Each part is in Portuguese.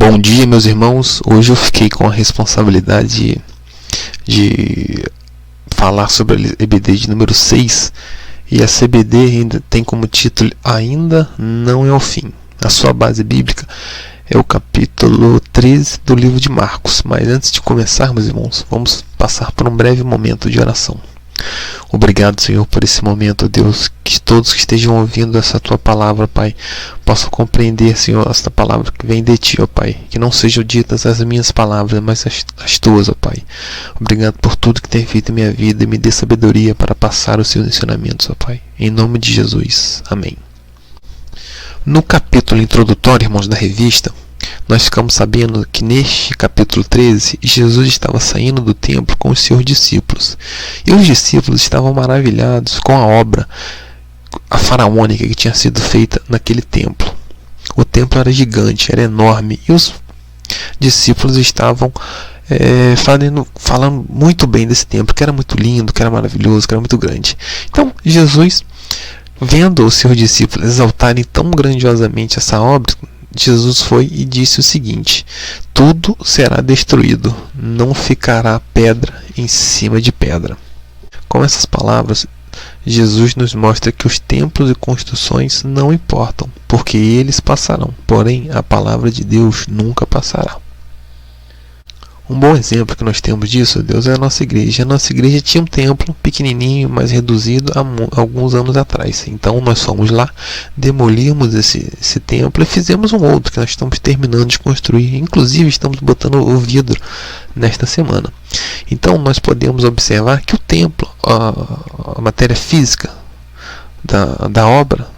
Bom dia, meus irmãos. Hoje eu fiquei com a responsabilidade de falar sobre a EBD de número 6, e a CBD ainda tem como título Ainda Não é o Fim. A sua base bíblica é o capítulo 13 do livro de Marcos. Mas antes de começarmos, irmãos, vamos passar por um breve momento de oração. Obrigado, Senhor, por esse momento, Deus, que todos que estejam ouvindo essa Tua palavra, Pai, possam compreender, Senhor, esta palavra que vem de Ti, ó Pai, que não sejam ditas as minhas palavras, mas as Tuas, ó Pai. Obrigado por tudo que tem feito em minha vida e me dê sabedoria para passar os Seus ensinamentos, ó Pai, em nome de Jesus, amém. No capítulo introdutório, irmãos, da revista, nós ficamos sabendo que neste capítulo 13, Jesus estava saindo do templo com os seus discípulos. E os discípulos estavam maravilhados com a obra faraônica que tinha sido feita naquele templo. O templo era gigante, era enorme, e os discípulos estavam falando muito bem desse templo, que era muito lindo, que era maravilhoso, que era muito grande. Então, Jesus, vendo os seus discípulos exaltarem tão grandiosamente essa obra, Jesus foi e disse o seguinte: tudo será destruído, não ficará pedra em cima de pedra. Com essas palavras, Jesus nos mostra que os templos e construções não importam, porque eles passarão, porém a palavra de Deus nunca passará. Um bom exemplo que nós temos disso, Deus, é a nossa igreja. A nossa igreja tinha um templo pequenininho, mais reduzido há alguns anos atrás. Então nós fomos lá, demolimos esse templo e fizemos um outro que nós estamos terminando de construir. Inclusive estamos botando o vidro nesta semana. Então nós podemos observar que o templo, a matéria física da obra,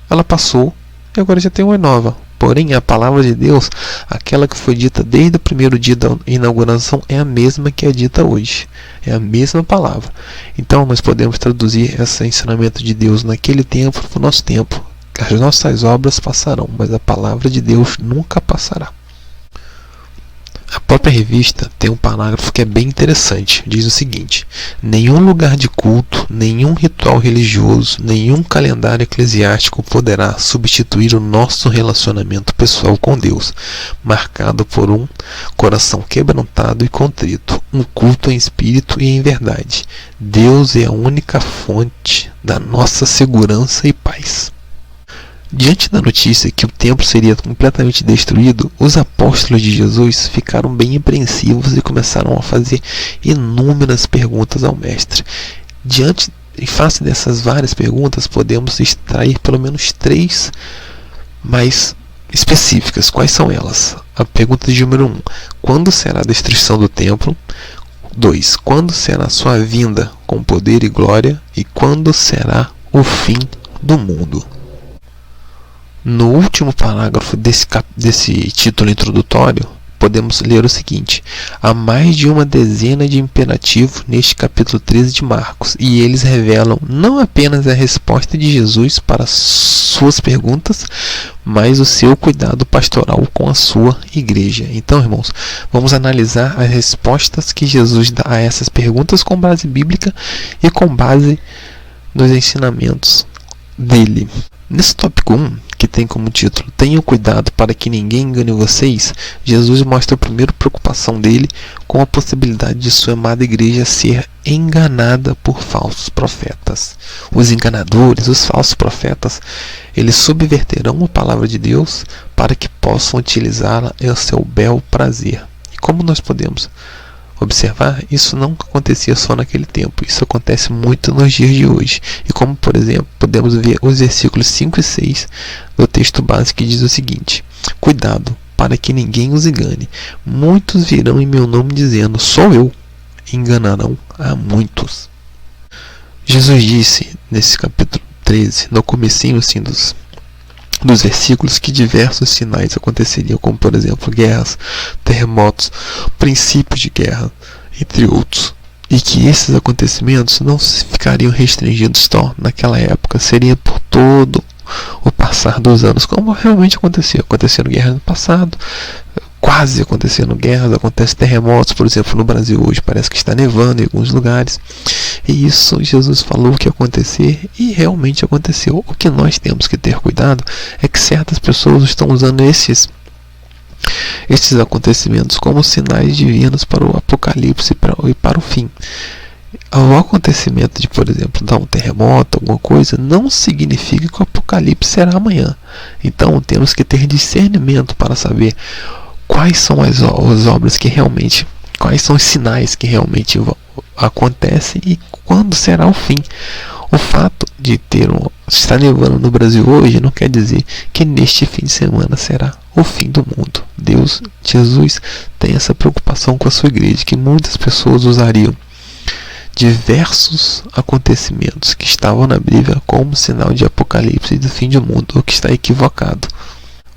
ela passou e agora já tem uma nova. Porém, a palavra de Deus, aquela que foi dita desde o primeiro dia da inauguração, é a mesma que é dita hoje. É a mesma palavra. Então, nós podemos traduzir esse ensinamento de Deus naquele tempo para o nosso tempo. As nossas obras passarão, mas a palavra de Deus nunca passará. A própria revista tem um parágrafo que é bem interessante. Diz o seguinte: nenhum lugar de culto, nenhum ritual religioso, nenhum calendário eclesiástico poderá substituir o nosso relacionamento pessoal com Deus, marcado por um coração quebrantado e contrito, um culto em espírito e em verdade. Deus é a única fonte da nossa segurança e paz. Diante da notícia que o templo seria completamente destruído, os apóstolos de Jesus ficaram bem apreensivos e começaram a fazer inúmeras perguntas ao mestre. Em face dessas várias perguntas, podemos extrair pelo menos 3 mais específicas. Quais são elas? A pergunta de número 1: quando será a destruição do templo? 2: quando será a sua vinda com poder e glória? E quando será o fim do mundo? No último parágrafo desse título introdutório, podemos ler o seguinte: há mais de uma dezena de imperativos neste capítulo 13 de Marcos, e eles revelam não apenas a resposta de Jesus para suas perguntas, mas o seu cuidado pastoral com a sua igreja. Então, irmãos, vamos analisar as respostas que Jesus dá a essas perguntas com base bíblica e com base nos ensinamentos dele. Nesse tópico 1, que tem como título Tenham cuidado para que ninguém engane vocês, Jesus mostra a primeira preocupação dele com a possibilidade de sua amada igreja ser enganada por falsos profetas. Os enganadores, os falsos profetas, eles subverterão a palavra de Deus para que possam utilizá-la ao seu bel prazer. E como nós podemos observar, isso não acontecia só naquele tempo, isso acontece muito nos dias de hoje. E como, por exemplo, podemos ver os versículos 5 e 6 do texto base, que diz o seguinte: cuidado para que ninguém os engane, muitos virão em meu nome dizendo, sou eu, e enganarão a muitos. Jesus disse nesse capítulo 13, no comecinho assim dos versículos, que diversos sinais aconteceriam, como por exemplo guerras, terremotos, princípios de guerra, entre outros, e que esses acontecimentos não ficariam restringidos só naquela época, seria por todo o passar dos anos, como realmente aconteceram guerras no passado, quase acontecendo guerras, acontecem terremotos, por exemplo, no Brasil hoje parece que está nevando em alguns lugares, e isso Jesus falou que ia acontecer e realmente aconteceu. O que nós temos que ter cuidado é que certas pessoas estão usando esses estes acontecimentos como sinais divinos para o apocalipse e para o fim. O acontecimento de, por exemplo, dar um terremoto, alguma coisa, não significa que o apocalipse será amanhã. Então temos que ter discernimento para saber quais são as obras que realmente, quais são os sinais que realmente acontecem e quando será o fim. O fato de estar nevando no Brasil hoje não quer dizer que neste fim de semana será o fim do mundo. Jesus tem essa preocupação com a sua igreja, que muitas pessoas usariam diversos acontecimentos que estavam na Bíblia como sinal de apocalipse e do fim do mundo, o que está equivocado.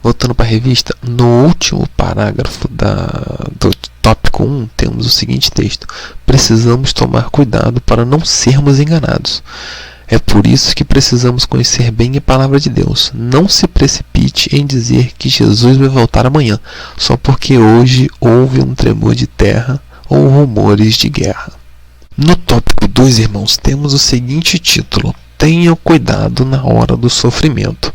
Voltando para a revista, no último parágrafo do tópico 1, temos o seguinte texto: precisamos tomar cuidado para não sermos enganados. É por isso que precisamos conhecer bem a palavra de Deus. Não se precipite em dizer que Jesus vai voltar amanhã, só porque hoje houve um tremor de terra ou rumores de guerra. No tópico 2, irmãos, temos o seguinte título: tenha cuidado na hora do sofrimento.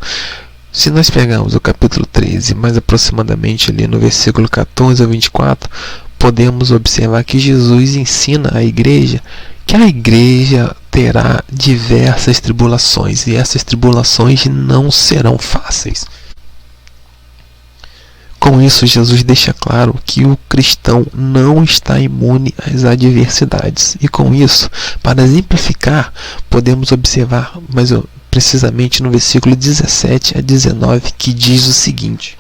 Se nós pegarmos o capítulo 13, mais aproximadamente ali no versículo 14 a 24, podemos observar que Jesus ensina à igreja que a igreja terá diversas tribulações e essas tribulações não serão fáceis. Com isso, Jesus deixa claro que o cristão não está imune às adversidades. E com isso, para exemplificar, podemos observar mais precisamente no versículo 17 a 19, que diz o seguinte: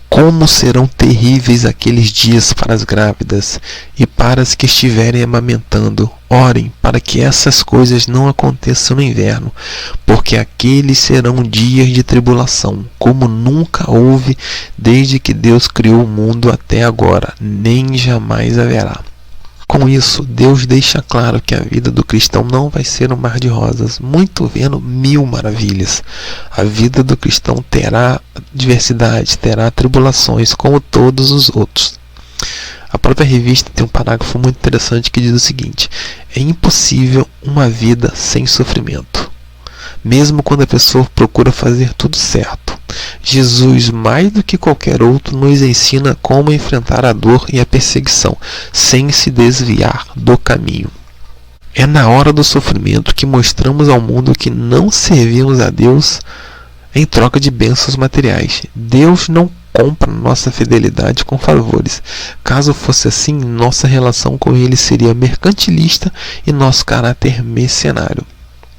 como serão terríveis aqueles dias para as grávidas e para as que estiverem amamentando. Orem para que essas coisas não aconteçam no inverno, porque aqueles serão dias de tribulação, como nunca houve desde que Deus criou o mundo até agora, nem jamais haverá. Com isso, Deus deixa claro que a vida do cristão não vai ser um mar de rosas, muito vendo mil maravilhas. A vida do cristão terá diversidade, terá tribulações, como todos os outros. A própria revista tem um parágrafo muito interessante que diz o seguinte: é impossível uma vida sem sofrimento, mesmo quando a pessoa procura fazer tudo certo. Jesus, mais do que qualquer outro, nos ensina como enfrentar a dor e a perseguição, sem se desviar do caminho. É na hora do sofrimento que mostramos ao mundo que não servimos a Deus em troca de bênçãos materiais. Deus não compra nossa fidelidade com favores. Caso fosse assim, nossa relação com Ele seria mercantilista e nosso caráter mercenário.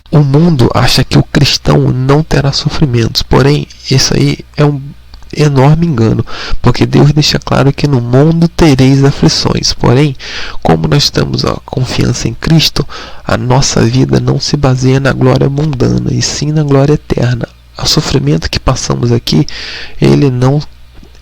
O mundo acha que o cristão não terá sofrimentos, porém, isso aí é um enorme engano, porque Deus deixa claro que no mundo tereis aflições. Porém, como nós temos a confiança em Cristo, a nossa vida não se baseia na glória mundana, e sim na glória eterna. O sofrimento que passamos aqui, ele não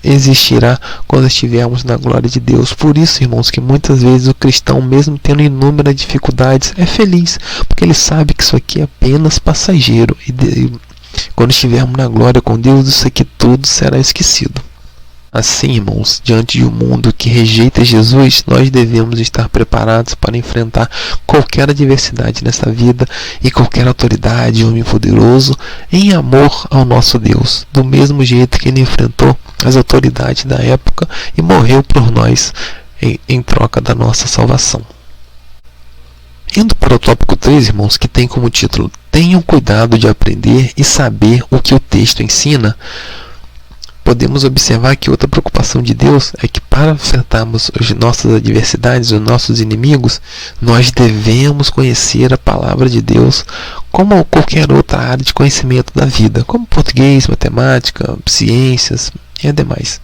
existirá quando estivermos na glória de Deus. Por isso, irmãos, que muitas vezes o cristão, mesmo tendo inúmeras dificuldades, é feliz, porque ele sabe que isso aqui é apenas passageiro, e quando estivermos na glória com Deus, isso aqui tudo será esquecido. Assim, irmãos, diante de um mundo que rejeita Jesus, nós devemos estar preparados para enfrentar qualquer adversidade nessa vida e qualquer autoridade, homem poderoso, em amor ao nosso Deus, do mesmo jeito que ele enfrentou as autoridades da época e morreu por nós em troca da nossa salvação. Indo para o tópico 3, irmãos, que tem como título: tenham cuidado de aprender e saber o que o texto ensina, podemos observar que outra preocupação de Deus é que para enfrentarmos as nossas adversidades, os nossos inimigos, nós devemos conhecer a palavra de Deus como qualquer outra área de conhecimento da vida, como português, matemática, ciências e demais.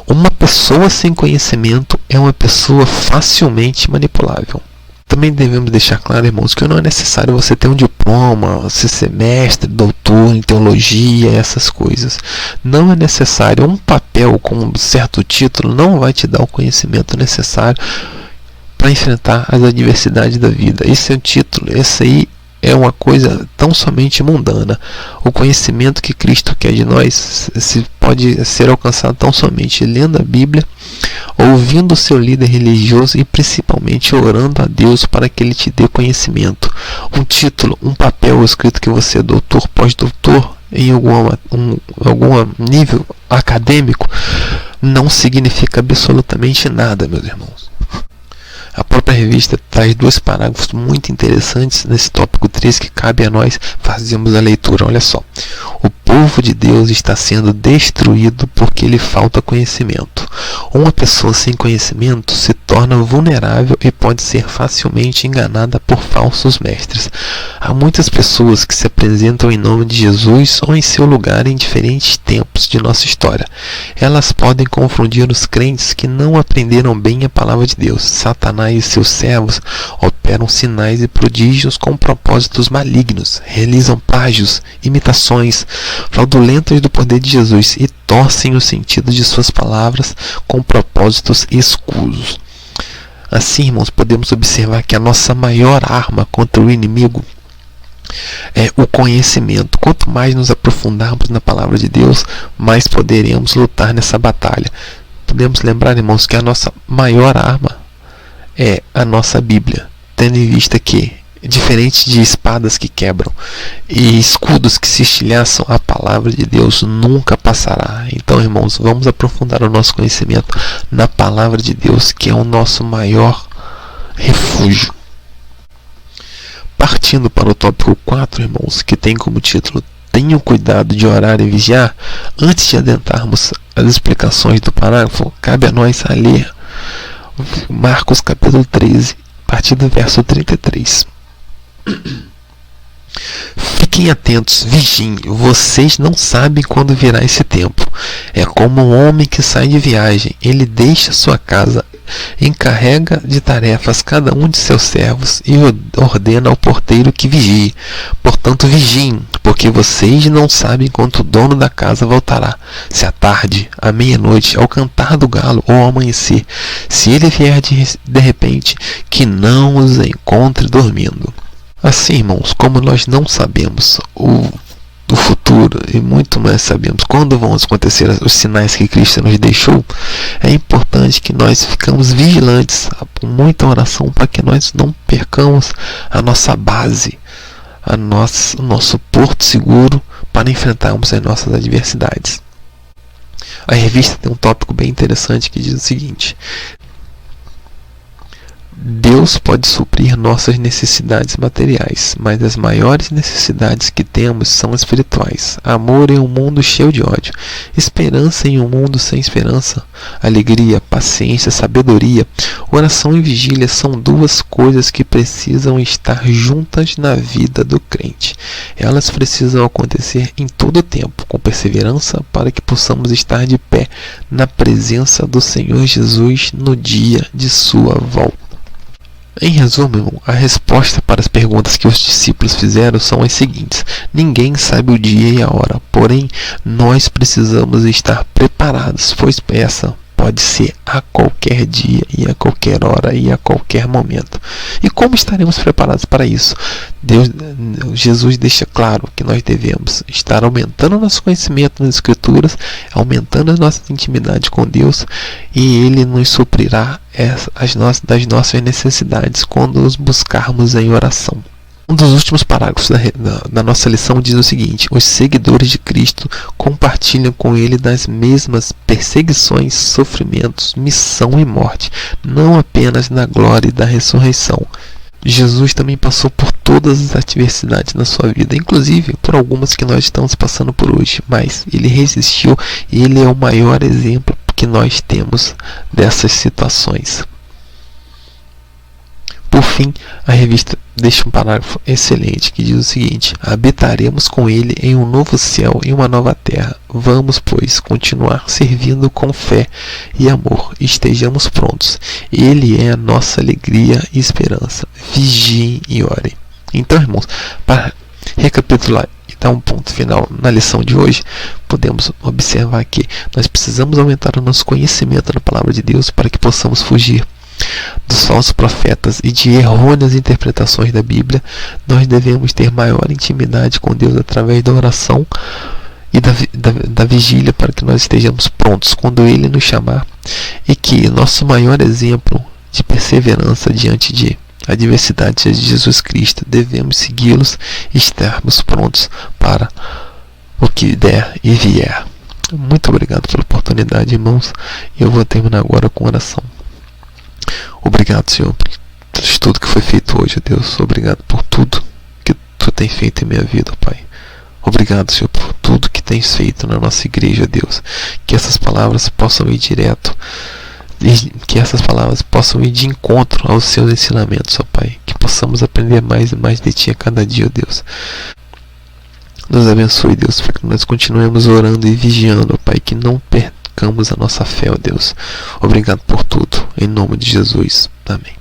Uma pessoa sem conhecimento é uma pessoa facilmente manipulável. Também devemos deixar claro, irmãos, que não é necessário você ter um diploma, ser mestre, doutor em teologia, essas coisas. Não é necessário. Um papel com um certo título não vai te dar o conhecimento necessário para enfrentar as adversidades da vida. Esse é o título, esse aí é uma coisa tão somente mundana. O conhecimento que Cristo quer de nós pode ser alcançado tão somente lendo a Bíblia, ouvindo o seu líder religioso e principalmente orando a Deus para que Ele te dê conhecimento. Um título, um papel escrito que você é doutor, pós-doutor, em algum nível acadêmico, não significa absolutamente nada, meus irmãos. A própria revista traz 2 parágrafos muito interessantes nesse tópico 3 que cabe a nós fazermos a leitura. Olha só. O povo de Deus está sendo destruído porque lhe falta conhecimento. Uma pessoa sem conhecimento se torna vulnerável e pode ser facilmente enganada por falsos mestres. Há muitas pessoas que se apresentam em nome de Jesus ou em seu lugar em diferentes tempos de nossa história. Elas podem confundir os crentes que não aprenderam bem a palavra de Deus. Satanás e seus servos operam sinais e prodígios com propósitos malignos, realizam plágios, imitações fraudulentas do poder de Jesus e torcem o sentido de suas palavras com propósitos escusos. Assim, irmãos, podemos observar que a nossa maior arma contra o inimigo é o conhecimento. Quanto mais nos aprofundarmos na palavra de Deus, mais poderemos lutar nessa batalha. Podemos lembrar, irmãos, que a nossa maior arma é a nossa Bíblia, tendo em vista que, diferente de espadas que quebram e escudos que se estilhaçam, a palavra de Deus nunca passará. Então, irmãos, vamos aprofundar o nosso conhecimento na palavra de Deus, que é o nosso maior refúgio. Partindo para o tópico 4, irmãos, que tem como título "Tenham cuidado de orar e vigiar", antes de adentrarmos as explicações do parágrafo, cabe a nós a ler Marcos capítulo 13, a partir do verso 33. Fiquem atentos, vigiem, vocês não sabem quando virá esse tempo. É como um homem que sai de viagem, ele deixa sua casa, encarrega de tarefas cada um de seus servos e ordena ao porteiro que vigie. Portanto, vigiem, porque vocês não sabem quando o dono da casa voltará, se à tarde, à meia-noite, ao cantar do galo ou ao amanhecer. Se ele vier de repente, que não os encontre dormindo. Assim, irmãos, como nós não sabemos o futuro e muito mais sabemos quando vão acontecer os sinais que Cristo nos deixou, é importante que nós ficamos vigilantes, com muita oração, para que nós não percamos a nossa base, o nosso porto seguro para enfrentarmos as nossas adversidades. A revista tem um tópico bem interessante que diz o seguinte: Deus pode suprir nossas necessidades materiais, mas as maiores necessidades que temos são espirituais. Amor em um mundo cheio de ódio, esperança em um mundo sem esperança, alegria, paciência, sabedoria. Oração e vigília são 2 coisas que precisam estar juntas na vida do crente. Elas precisam acontecer em todo o tempo, com perseverança, para que possamos estar de pé na presença do Senhor Jesus no dia de sua volta. Em resumo, irmão, a resposta para as perguntas que os discípulos fizeram são as seguintes: ninguém sabe o dia e a hora, porém nós precisamos estar preparados, pois essa pode ser a qualquer dia e a qualquer hora e a qualquer momento. E como estaremos preparados para isso? Jesus deixa claro que nós devemos estar aumentando nosso conhecimento nas Escrituras, aumentando a nossa intimidade com Deus, e Ele nos suprirá das nossas necessidades quando os buscarmos em oração. Um dos últimos parágrafos da nossa lição diz o seguinte: os seguidores de Cristo compartilham com Ele das mesmas perseguições, sofrimentos, missão e morte, não apenas na glória e da ressurreição. Jesus também passou por todas as adversidades na sua vida, inclusive por algumas que nós estamos passando por hoje, mas Ele resistiu e Ele é o maior exemplo que nós temos dessas situações. Por fim, a revista deixa um parágrafo excelente que diz o seguinte: habitaremos com Ele em um novo céu e uma nova terra. Vamos, pois, continuar servindo com fé e amor. Estejamos prontos. Ele é a nossa alegria e esperança. Vigiem e orem. Então, irmãos, para recapitular e dar um ponto final na lição de hoje, podemos observar que nós precisamos aumentar o nosso conhecimento da palavra de Deus para que possamos fugir dos falsos profetas e de errôneas interpretações da Bíblia, nós devemos ter maior intimidade com Deus através da oração e da vigília, para que nós estejamos prontos quando Ele nos chamar, e que nosso maior exemplo de perseverança diante de adversidades é de Jesus Cristo. Devemos segui-los e estarmos prontos para o que der e vier. Muito obrigado pela oportunidade, irmãos. Eu vou terminar agora com oração. Obrigado, Senhor, por tudo que foi feito hoje, Deus. Obrigado por tudo que Tu tem feito em minha vida, Pai. Obrigado, Senhor, por tudo que tens feito na nossa igreja, Deus. Que essas palavras possam ir direto, que essas palavras possam ir de encontro aos Seus ensinamentos, ó Pai. Que possamos aprender mais e mais de Ti a cada dia, Deus. Nos abençoe, Deus, para que nós continuemos orando e vigiando, ó Pai. Que não percamos a nossa fé, ó Deus. Obrigado por tudo. Em nome de Jesus. Amém.